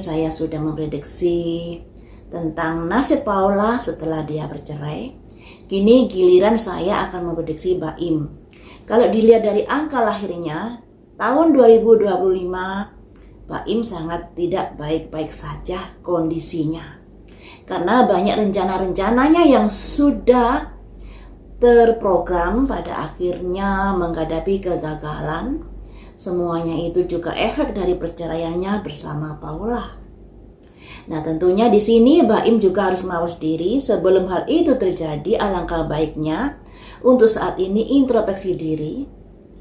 saya sudah memprediksi tentang nasib Paula setelah dia bercerai. Kini giliran saya akan memprediksi Baim. Kalau dilihat dari angka lahirnya, tahun 2025 Baim sangat tidak baik-baik saja kondisinya. Karena banyak rencana-rencananya yang sudah terprogram pada akhirnya menghadapi kegagalan. Semuanya itu juga efek dari perceraiannya bersama Paula. Nah, tentunya di sini Baim juga harus mawas diri. Sebelum hal itu terjadi, alangkah baiknya untuk saat ini introspeksi diri,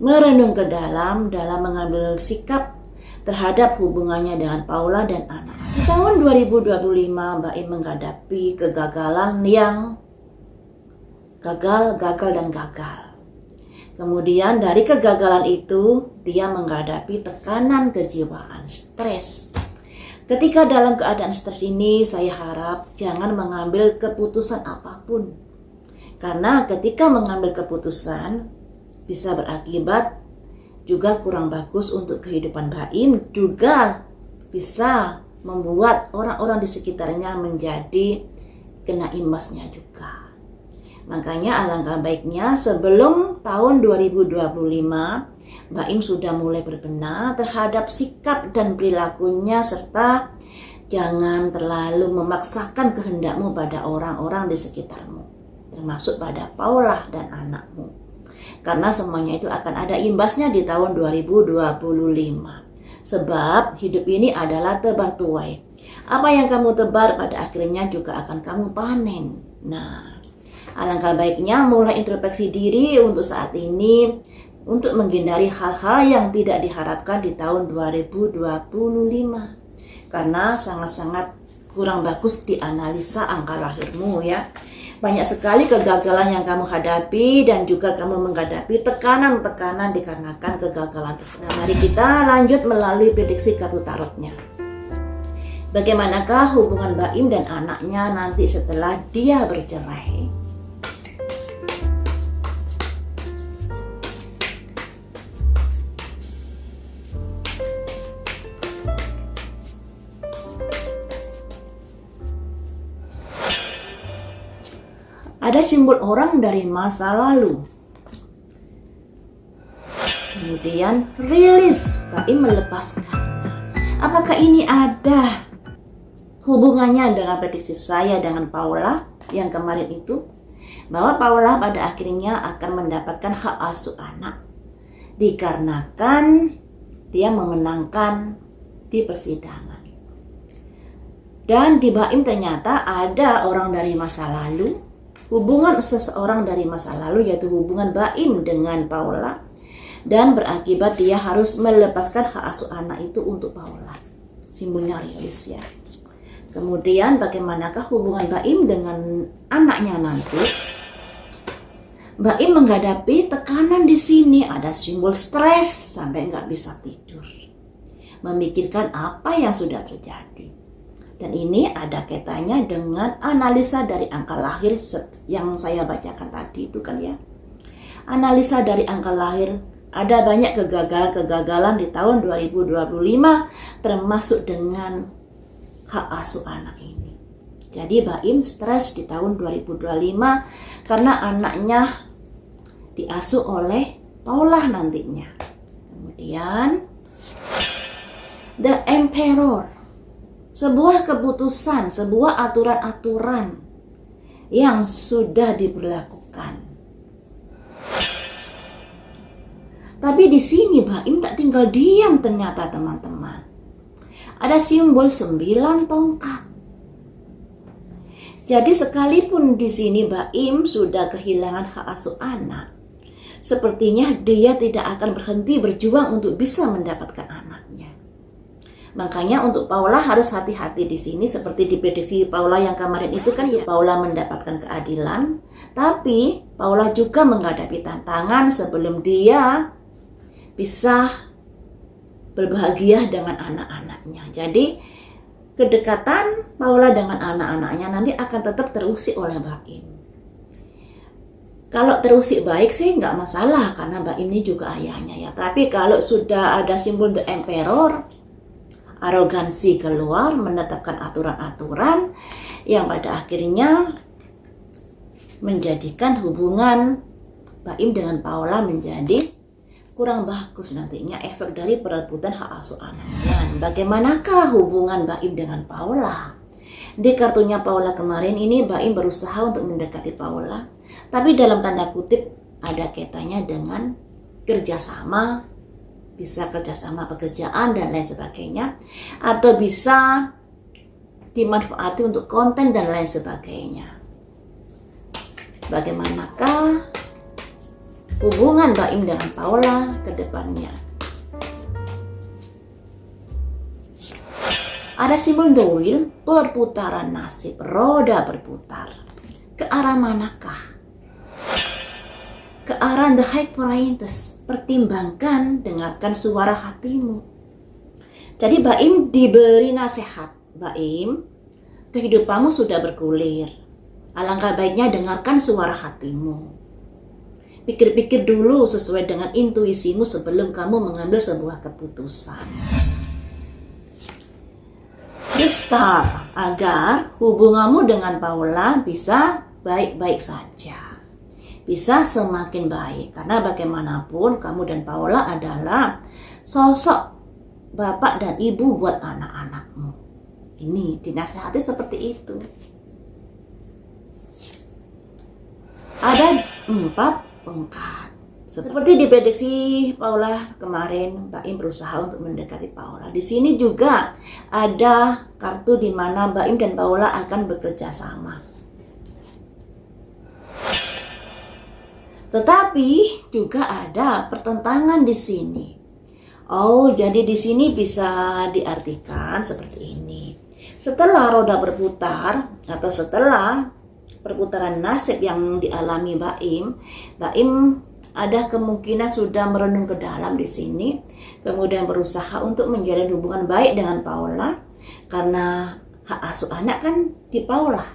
merenung ke dalam mengambil sikap terhadap hubungannya dengan Paula dan anak. Di tahun 2025, Baim menghadapi kegagalan yang gagal. Kemudian dari kegagalan itu, dia menghadapi tekanan kejiwaan, stres. Ketika dalam keadaan stres ini, saya harap jangan mengambil keputusan apapun. Karena ketika mengambil keputusan, bisa berakibat juga kurang bagus untuk kehidupan Baim, juga bisa membuat orang-orang di sekitarnya menjadi kena imbasnya juga. Makanya alangkah baiknya sebelum tahun 2025, Baim sudah mulai berbenah terhadap sikap dan perilakunya, serta jangan terlalu memaksakan kehendakmu pada orang-orang di sekitarmu, termasuk pada Paula dan anakmu. Karena semuanya itu akan ada imbasnya di tahun 2025. Sebab hidup ini adalah tebar tuai. Apa yang kamu tebar pada akhirnya juga akan kamu panen. Nah, alangkah baiknya mulai introspeksi diri untuk saat ini, untuk menghindari hal-hal yang tidak diharapkan di tahun 2025. Karena sangat-sangat kurang bagus dianalisa angka lahirmu ya. Banyak sekali kegagalan yang kamu hadapi dan juga kamu menghadapi tekanan-tekanan dikarenakan kegagalan tersebut. Nah, mari kita lanjut melalui prediksi kartu tarotnya. Bagaimanakah hubungan Baim dan anaknya nanti setelah dia bercerai? Ada simbol orang dari masa lalu. Kemudian rilis, Baim melepaskan. Apakah ini ada hubungannya dengan prediksi saya dengan Paula yang kemarin itu? Bahwa Paula pada akhirnya akan mendapatkan hak asuh anak. Dikarenakan dia memenangkan di persidangan. Dan di Baim ternyata ada orang dari masa lalu, hubungan seseorang dari masa lalu, yaitu hubungan Baim dengan Paula, dan berakibat dia harus melepaskan hak asuh anak itu untuk Paula. Simbolnya rilis ya. Kemudian bagaimanakah hubungan Baim dengan anaknya nanti? Baim menghadapi tekanan di sini, ada simbol stres sampai nggak bisa tidur, memikirkan apa yang sudah terjadi. Dan ini ada kaitannya dengan analisa dari angka lahir yang saya bacakan tadi itu kan ya. Analisa dari angka lahir, ada banyak kegagalan di tahun 2025 termasuk dengan hak asuh anak ini. Jadi Baim stres di tahun 2025 karena anaknya diasuh oleh Paula nantinya. Kemudian The Emperor. Sebuah keputusan, sebuah aturan-aturan yang sudah diberlakukan. Tapi di sini Baim tak tinggal diam ternyata teman-teman. Ada simbol 9 tongkat. Jadi sekalipun di sini Baim sudah kehilangan hak asuh anak, sepertinya dia tidak akan berhenti berjuang untuk bisa mendapatkan anaknya. Makanya untuk Paula harus hati-hati di sini, seperti diprediksi Paula yang kemarin itu kan ya, Paula mendapatkan keadilan, tapi Paula juga menghadapi tantangan sebelum dia bisa berbahagia dengan anak-anaknya. Jadi kedekatan Paula dengan anak-anaknya nanti akan tetap terusik oleh Baim. Kalau terusik baik sih nggak masalah karena Baim ini juga ayahnya ya. Tapi kalau sudah ada simbol The Emperor, arogansi keluar, menetapkan aturan-aturan yang pada akhirnya menjadikan hubungan Baim dengan Paula menjadi kurang bagus nantinya, efek dari perebutan hak asuh anak. Dan bagaimanakah hubungan Baim dengan Paula? Di kartunya Paula kemarin ini, Baim berusaha untuk mendekati Paula, tapi dalam tanda kutip ada kaitannya dengan kerjasama, bisa kerjasama pekerjaan dan lain sebagainya, atau bisa dimanfaati untuk konten dan lain sebagainya. Bagaimanakah hubungan Baim dengan Paula ke depannya? Ada simbol the wheel, perputaran nasib, roda berputar. Ke arah manakah? Ke arah the high priorities. Pertimbangkan, dengarkan suara hatimu. Jadi Baim diberi nasihat. Baim, kehidupanmu sudah bergulir. Alangkah baiknya dengarkan suara hatimu. Pikir-pikir dulu sesuai dengan intuisimu sebelum kamu mengambil sebuah keputusan. The Star, agar hubunganmu dengan Paula bisa baik-baik saja. Bisa semakin baik. Karena bagaimanapun kamu dan Paula adalah sosok bapak dan ibu buat anak-anakmu. Ini dinasihati seperti itu. Ada 4 tongkat. Seperti diprediksi Paula kemarin, Baim berusaha untuk mendekati Paula. Di sini juga ada kartu di mana Baim dan Paula akan bekerja sama. Tetapi juga ada pertentangan di sini. Oh, jadi di sini bisa diartikan seperti ini. Setelah roda berputar atau setelah perputaran nasib yang dialami Baim ada kemungkinan sudah merenung ke dalam di sini, kemudian berusaha untuk menjalin hubungan baik dengan Paula, karena hak asuh anak kan di Paula.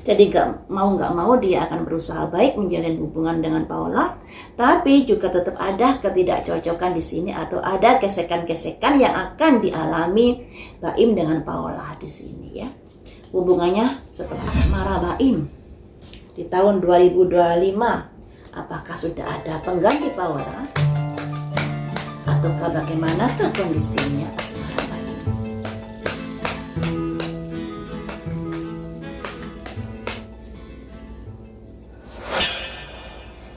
Jadi nggak mau dia akan berusaha baik menjalin hubungan dengan Paula, tapi juga tetap ada ketidakcocokan di sini atau ada gesekan-gesekan yang akan dialami Baim dengan Paula di sini ya. Hubungannya setelah asmara Baim di tahun 2025, apakah sudah ada pengganti Paula ataukah bagaimanakah kondisinya asmara Baim?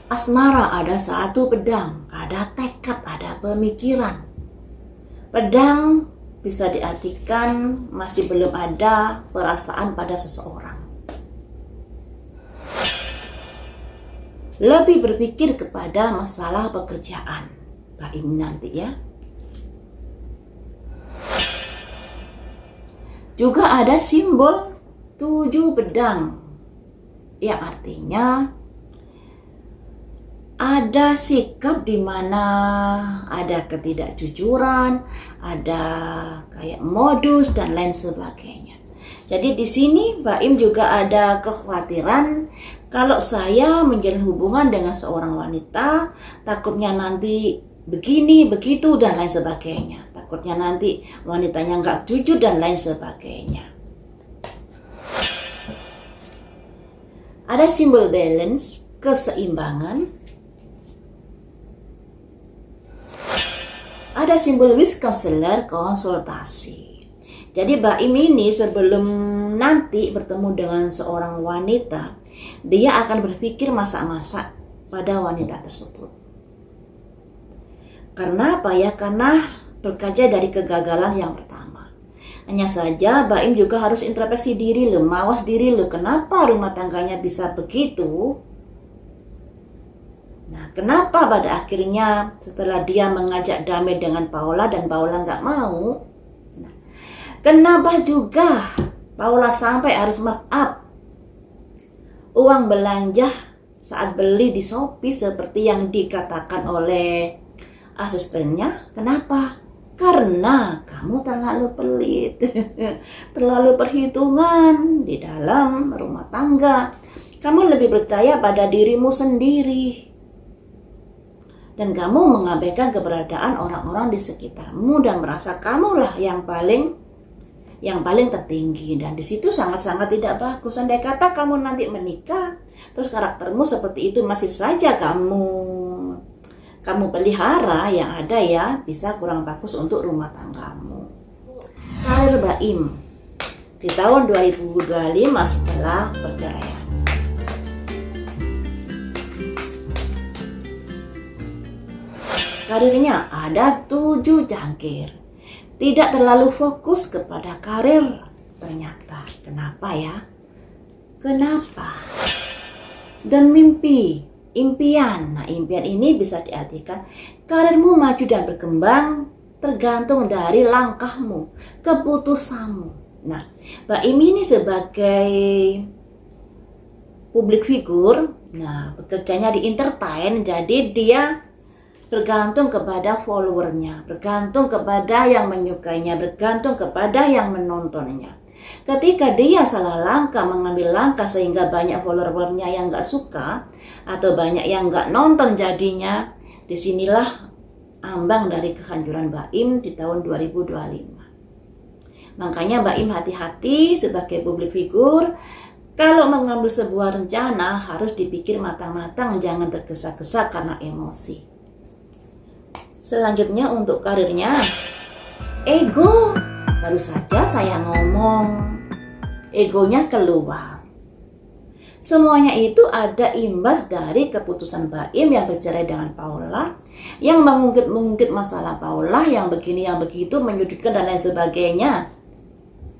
Asmara ada satu pedang, ada tekad, ada pemikiran. Pedang bisa diartikan masih belum ada perasaan pada seseorang. Lebih berpikir kepada masalah pekerjaan Baim nanti ya. Juga ada simbol 7 pedang yang artinya ada sikap di mana ada ketidakjujuran, ada kayak modus dan lain sebagainya. Jadi di sini Baim juga ada kekhawatiran kalau saya menjalin hubungan dengan seorang wanita, takutnya nanti begini, begitu dan lain sebagainya. Takutnya nanti wanitanya nggak jujur dan lain sebagainya. Ada simbol balance, keseimbangan. Ada simbol wise counselor, konsultasi. Jadi Baim ini sebelum nanti bertemu dengan seorang wanita, dia akan berpikir masak-masak pada wanita tersebut. Karena apa ya? Karena berkaca dari kegagalan yang pertama. Hanya saja Baim juga harus introspeksi diri lo, mawas diri lo. Kenapa rumah tangganya bisa begitu? Nah, kenapa pada akhirnya setelah dia mengajak damai dengan Paula dan Paula nggak mau? Nah, kenapa juga Paula sampai harus mark up uang belanja saat beli di Shopee seperti yang dikatakan oleh asistennya? Kenapa? Karena kamu terlalu pelit, terlalu perhitungan di dalam rumah tangga. Kamu lebih percaya pada dirimu sendiri. dan kamu mengabaikan keberadaan orang-orang di sekitarmu dan merasa kamulah yang paling tertinggi, dan di situ sangat-sangat tidak bagus. Andai kata kamu nanti menikah, terus karaktermu seperti itu masih saja kamu pelihara, yang ada ya bisa kurang bagus untuk rumah tanggamu. Karir Baim di tahun 2025 setelah perceraian. Karirnya ada 7 jangkir. Tidak terlalu fokus kepada karir ternyata. Kenapa ya? Kenapa? Dan mimpi, impian. Nah, impian ini bisa diartikan karirmu maju dan berkembang tergantung dari langkahmu, keputusanmu. Nah, Mbak Im ini sebagai public figure, nah bekerjanya di entertain, jadi dia bergantung kepada followernya, bergantung kepada yang menyukainya, bergantung kepada yang menontonnya. Ketika dia salah langkah, mengambil langkah sehingga banyak followernya yang gak suka atau banyak yang gak nonton jadinya, disinilah ambang dari kehancuran Mbak Im di tahun 2025. Makanya Mbak Im hati-hati sebagai public figure. Kalau mengambil sebuah rencana harus dipikir matang-matang, jangan tergesa-gesa karena emosi. Selanjutnya untuk karirnya, ego. Baru saja saya ngomong, egonya keluar. Semuanya itu ada imbas dari keputusan Mbak Im yang bercerai dengan Paula, yang mengungkit masalah Paula, yang begini yang begitu, menyudutkan dan lain sebagainya,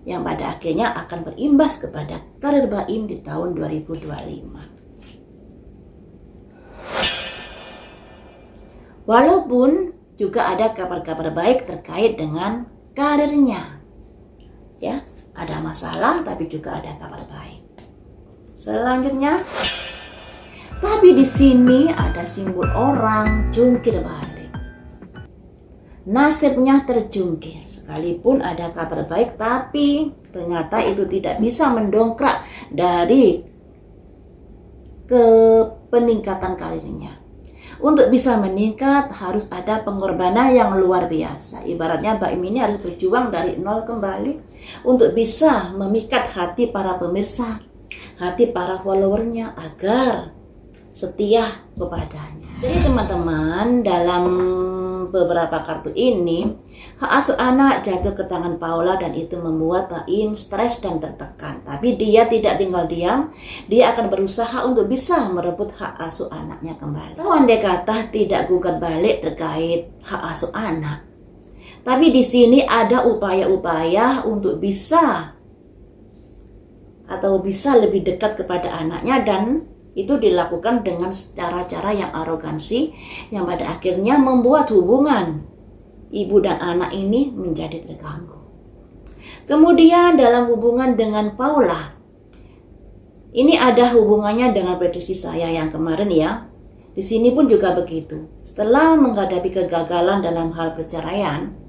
yang pada akhirnya akan berimbas kepada karir Mbak Im di tahun 2025. Walaupun juga ada kabar-kabar baik terkait dengan karirnya. Ya, ada masalah tapi juga ada kabar baik. Selanjutnya, tapi di sini ada simbol orang jungkir balik. Nasibnya terjungkir, sekalipun ada kabar baik tapi ternyata itu tidak bisa mendongkrak dari peningkatan karirnya. Untuk bisa meningkat harus ada pengorbanan yang luar biasa. Ibaratnya Mbak Im ini harus berjuang dari nol kembali untuk bisa memikat hati para pemirsa, hati para followernya agar setia kepadanya. Jadi teman-teman, dalam beberapa kartu ini, hak asuh anak jatuh ke tangan Paula dan itu membuat Mbak Im stres dan tertekan. Tapi dia tidak tinggal diam, dia akan berusaha untuk bisa merebut hak asuh anaknya kembali. Kalau andai kata tidak gugat balik terkait hak asuh anak, tapi di sini ada upaya-upaya untuk bisa lebih dekat kepada anaknya, dan itu dilakukan dengan cara-cara yang arogansi yang pada akhirnya membuat hubungan ibu dan anak ini menjadi terganggu. Kemudian dalam hubungan dengan Paula, ini ada hubungannya dengan prediksi saya yang kemarin ya. Di sini pun juga begitu. Setelah menghadapi kegagalan dalam hal perceraian,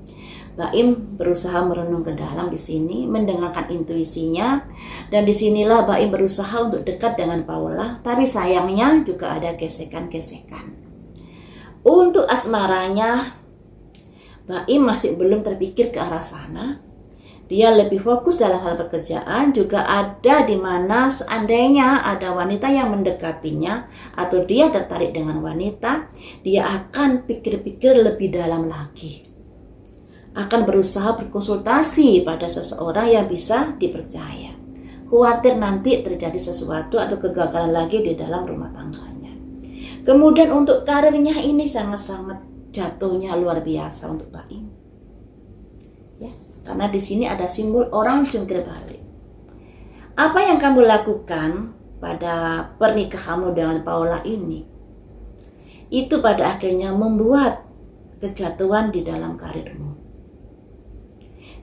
Mbak Im berusaha merenung ke dalam di sini, mendengarkan intuisinya, dan disinilah Mbak Im berusaha untuk dekat dengan Paula, tapi sayangnya juga ada gesekan-gesekan. Untuk asmaranya, Mbak Im masih belum terpikir ke arah sana. Dia lebih fokus dalam hal pekerjaan, juga ada di mana seandainya ada wanita yang mendekatinya atau dia tertarik dengan wanita, dia akan pikir-pikir lebih dalam lagi. Akan berusaha berkonsultasi pada seseorang yang bisa dipercaya. Khawatir nanti terjadi sesuatu atau kegagalan lagi di dalam rumah tangganya. Kemudian untuk karirnya ini sangat-sangat jatuhnya luar biasa untuk Mbak Im. Ya, karena di sini ada simbol orang jungkir balik. Apa yang kamu lakukan pada pernikahanmu dengan Paula ini, itu pada akhirnya membuat kejatuhan di dalam karirmu.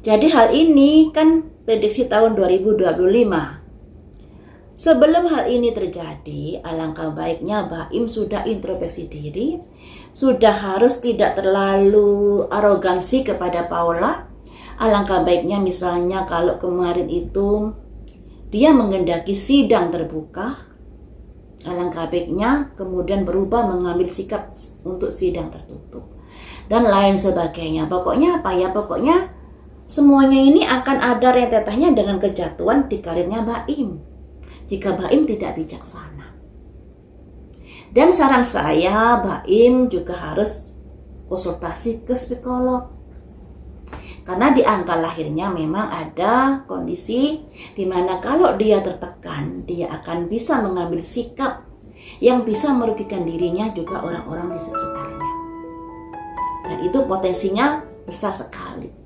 Jadi hal ini kan prediksi tahun 2025. Sebelum hal ini terjadi, alangkah baiknya Mbak Im sudah introspeksi diri, sudah harus tidak terlalu arogansi kepada Paula. Alangkah baiknya misalnya kalau kemarin itu dia menghendaki sidang terbuka, Alangkah baiknya kemudian berubah mengambil sikap untuk sidang tertutup dan lain sebagainya. Pokoknya apa ya? Pokoknya semuanya ini akan ada rentetannya dengan kejatuhan di karirnya Baim jika Baim tidak bijaksana. Dan saran saya, Baim juga harus konsultasi ke psikolog. Karena di angka lahirnya memang ada kondisi di mana kalau dia tertekan, dia akan bisa mengambil sikap yang bisa merugikan dirinya juga orang-orang di sekitarnya. Dan itu potensinya besar sekali.